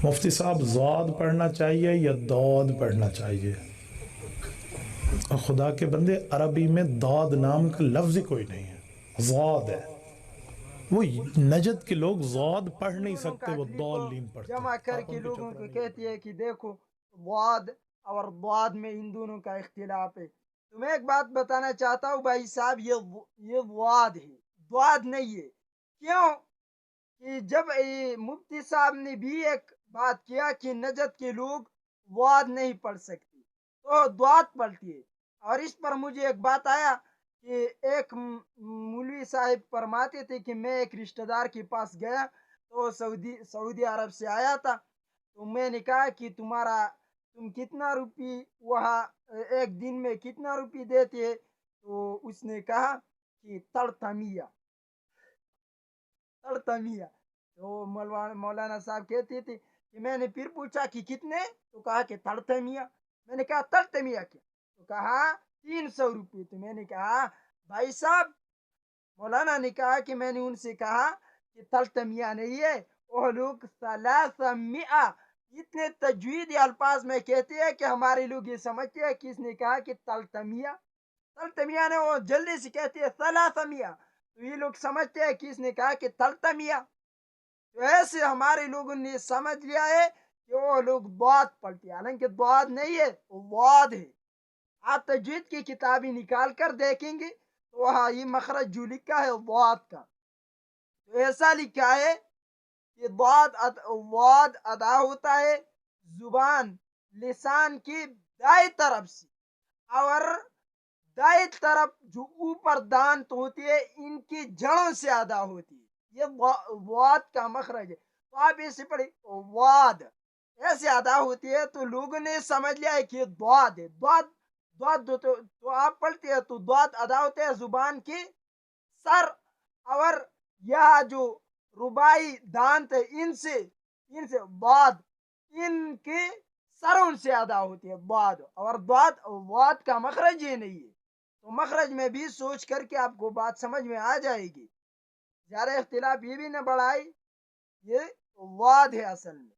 مفتی صاحب ضاد پڑھنا چاہیے یا دود پڑھنا چاہیے؟ اور خدا کے بندے عربی میں دود نام کا لفظ ہی کوئی نہیں ہے، ضاد ہے۔ وہ نجد کے لوگ ضاد پڑھ نہیں دونوں سکتے، کا وہ اصلی کو ضالین پڑھتے جمع ہیں۔ کر آپ کے ان کے لوگوں چکروں کو میں نہیں کہتی پڑیں۔ ہے کہ دیکھو واد اور ضاد میں ان دونوں کا اختلاف ہے۔ تو میں ایک بات بتانا چاہتا ہوں بھائی صاحب، یہ واد ہے، ضاد نہیں ہے۔ کیوں کہ جب مفتی صاحب نے بھی ایک بات کیا کہ نجد کے لوگ واد نہیں پڑھ سکتے تو ضاد پڑھتی ہے، اور اس پر مجھے ایک بات آیا کہ ایک مولوی صاحب فرماتے تھے کہ میں ایک رشتہ دار کے پاس گیا تو سعودی عرب سے آیا تھا، تو میں نے کہا کہ تم کتنا روپی وہاں ایک دن میں کتنا روپی دیتے ہیں؟ تو اس نے کہا کہ تڑتمیہ تڑتمیہ۔ تو مولانا صاحب کہتے تھے کہ میں نے پھر پوچھا کہ کتنے؟ تو کہا کہ تڑتمیہ۔ میں نے کہا تڑتمیہ کیا؟ تو کہا 300 روپے۔ تو میں نے کہا بھائی صاحب، مولانا نے کہا کہ میں نے ان سے کہا کہ تلتمیہ نہیں ہے، وہ لوگ 300 اتنے تجویدی الفاظ میں کہتے ہیں کہ ہمارے لوگ یہ سمجھتے ہیں کہ اس نے کہا کہ تلتمیہ تلتمیہ نے، وہ جلدی سے کہتے ہیں 300، تو یہ لوگ سمجھتے ہیں کہ اس نے کہا کہ تلتمیہ۔ تو ایسے ہمارے لوگوں نے سمجھ لیا ہے کہ وہ لوگ ضاد پڑھتے ہیں، حالانکہ ضاد نہیں ہے، وہ واد ہے۔ آپ تجوید کی کتابیں نکال کر دیکھیں گے تو وہاں یہ مخرج جو لکھا ہے ضاد کا، تو ایسا لکھا ہے کہ ضاد ادا ہوتا ہے زبان لسان کی دائیں طرف سے، اور دائیں طرف جو اوپر دانت ہوتی ہے ان کی جڑوں سے ادا ہوتی ہے، یہ ضاد کا مخرج ہے۔ تو آپ ایسے پڑھیں واد، ایسے ادا ہوتی ہے تو لوگوں نے سمجھ لیا ہے کہ یہ ضاد ہے۔ ضاد تو آپ پڑھتے ہیں تو ضاد ادا ہوتے ہیں زبان کی سر، اور یہ جو ربائی دانت ہے ان سے ضاد ان کی سروں سے ادا ہوتی ہے ضاد، اور ضاد کا مخرج یہ نہیں ہے۔ تو مخرج میں بھی سوچ کر کے آپ کو بات سمجھ میں آ جائے گی، زیادہ اختلاف یہ بھی نہ بڑھائی، یہ ضاد ہے اصل میں۔